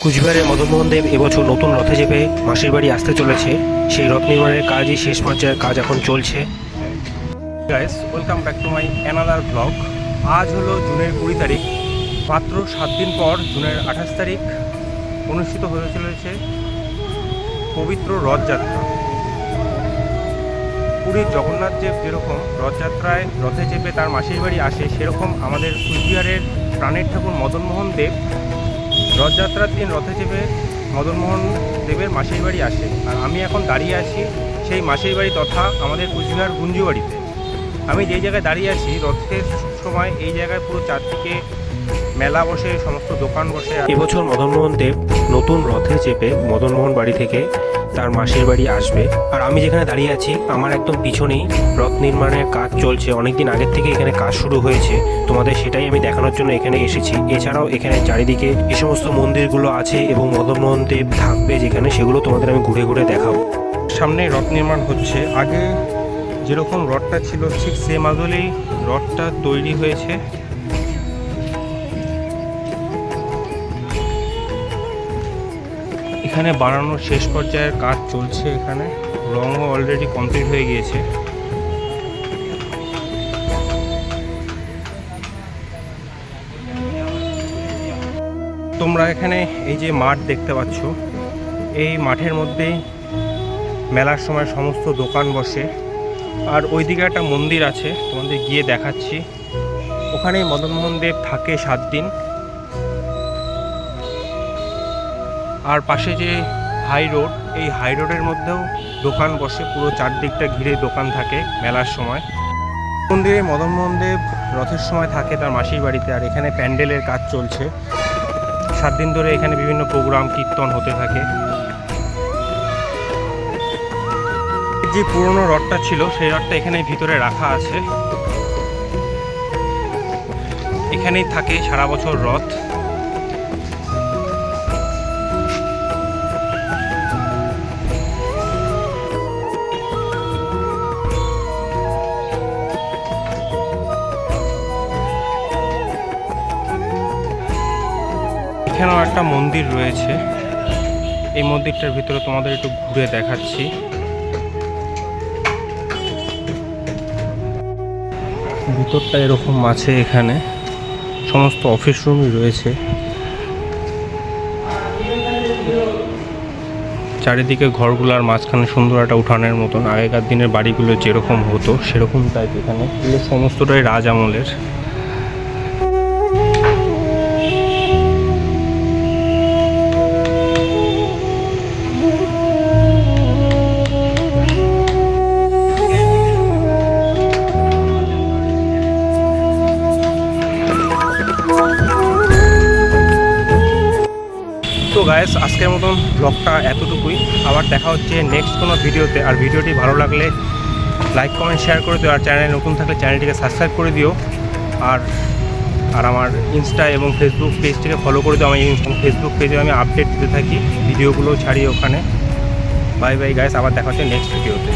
কুচবিহারের মদনমোহন দেব এবছর নতুন রথে চেপে মাসির বাড়ি আসতে চলেছে। সেই রথ নির্মাণের কাজই শেষ পর্যায়ের কাজ এখন চলছে। Guys, welcome back to my another blog. আজ হলো জুনের 20 তারিখ। মাত্র 7 দিন পর জুনের 28 তারিখ অনুষ্ঠিত হতে চলেছে পবিত্র রথযাত্রা। পুরীর জগন্নাথ দেব যেরকম রথযাত্রায় রথে চেপে তার মাসির বাড়ি আসে, সেরকম আমাদের কুচবিহারের প্রাণের ঠাকুর মদনমোহন দেব রথযাত্রার দিন রথে চেপে মদনমোহন দেবের মাসির বাড়ি আসে। আর আমি এখন দাঁড়িয়ে আছি সেই মাসির বাড়ি তথা আমাদের কুচবিহার গুঞ্জুবাড়িতে। আমি যেই জায়গায় দাঁড়িয়ে আছি রথের সময় এই জায়গায় পুরো চারদিকে মেলা বসে, সমস্ত দোকান বসে। এবছর মদনমোহন দেব নতুন রথে চেপে মদনমোহন বাড়ি থেকে তার মাসির বাড়ি আসবে। আর আমি যেখানে দাঁড়িয়ে আছি আমার একদম পিছনেই রথ নির্মাণের কাজ চলছে। অনেকদিন আগের থেকে এখানে কাজ শুরু হয়েছে, তোমাদের সেটাই আমি দেখানোর জন্য এখানে এসেছি। এছাড়াও এখানে চারিদিকে যে সমস্ত মন্দিরগুলো আছে এবং মদনমোহন দেব থাকবে যেখানে, সেগুলো তোমাদের আমি ঘুরে ঘুরে দেখাবো। সামনে রথ নির্মাণ হচ্ছে। আগে যেরকম রথটা ছিল ঠিক সেম আদলেই রথটা তৈরি হয়েছে। এখানে বানানোর শেষ পর্যায়ের কাজ চলছে। এখানে রঙও অলরেডি কমপ্লিট হয়ে গিয়েছে। তোমরা এখানে এই যে মাঠ দেখতে পাচ্ছ, এই মাঠের মধ্যেই মেলার সময় সমস্ত দোকান বসে। আর ওইদিকে একটা মন্দির আছে, তোমাদের গিয়ে দেখাচ্ছি। ওখানেই মদনমোহন দেব থাকে 7 দিন। আর পাশে যে হাই রোড, এই হাই রোডের মধ্যেও দোকান বসে, পুরো চারদিকটা ঘিরে দোকান থাকে মেলার সময়। মন্দিরে মদনমোহন দেব রথের সময় থাকে তার মাসির বাড়িতে। আর এখানে প্যান্ডেলের কাজ চলছে 7 দিন ধরে। এখানে বিভিন্ন প্রোগ্রাম কীর্তন হতে থাকে। যে পুরনো রথটা ছিল সেই রথটা এখানে ভিতরে রাখা আছে। এখানেই থাকে সারা বছর রথ। এখানেও একটা মন্দির রয়েছে। এই মন্দিরটার ভিতরে তোমাদের একটু ঘুরে দেখাচ্ছি। ভিতরটা এরকম আছে। এখানে সমস্ত অফিস রুমই রয়েছে। চারিদিকে ঘরগুলোর মাঝখানে সুন্দর একটা উঠানের মতন, আগেকার দিনের বাড়িগুলো যেরকম হতো সেরকম টাইপ। এখানে এগুলো সমস্তটাই রাজ আমলের। তো গাইস, আজকের মতন ব্লগটা এতটুকুই। আবার দেখা হচ্ছে নেক্সট কোনো ভিডিওতে। আর ভিডিওটি ভালো লাগলে লাইক, কমেন্ট, শেয়ার করে দিও। আর চ্যানেলে নতুন থাকলে চ্যানেলটিকে সাবস্ক্রাইব করে দিও। আর আমার ইনস্টা এবং ফেসবুক পেজটিকে ফলো করে দিও। আমি ফেসবুক পেজে আমি আপডেট দিতে থাকি, ভিডিওগুলো ছাড়ি ওখানে। বাই বাই গাইস, আবার দেখা হচ্ছে নেক্সট ভিডিওতে।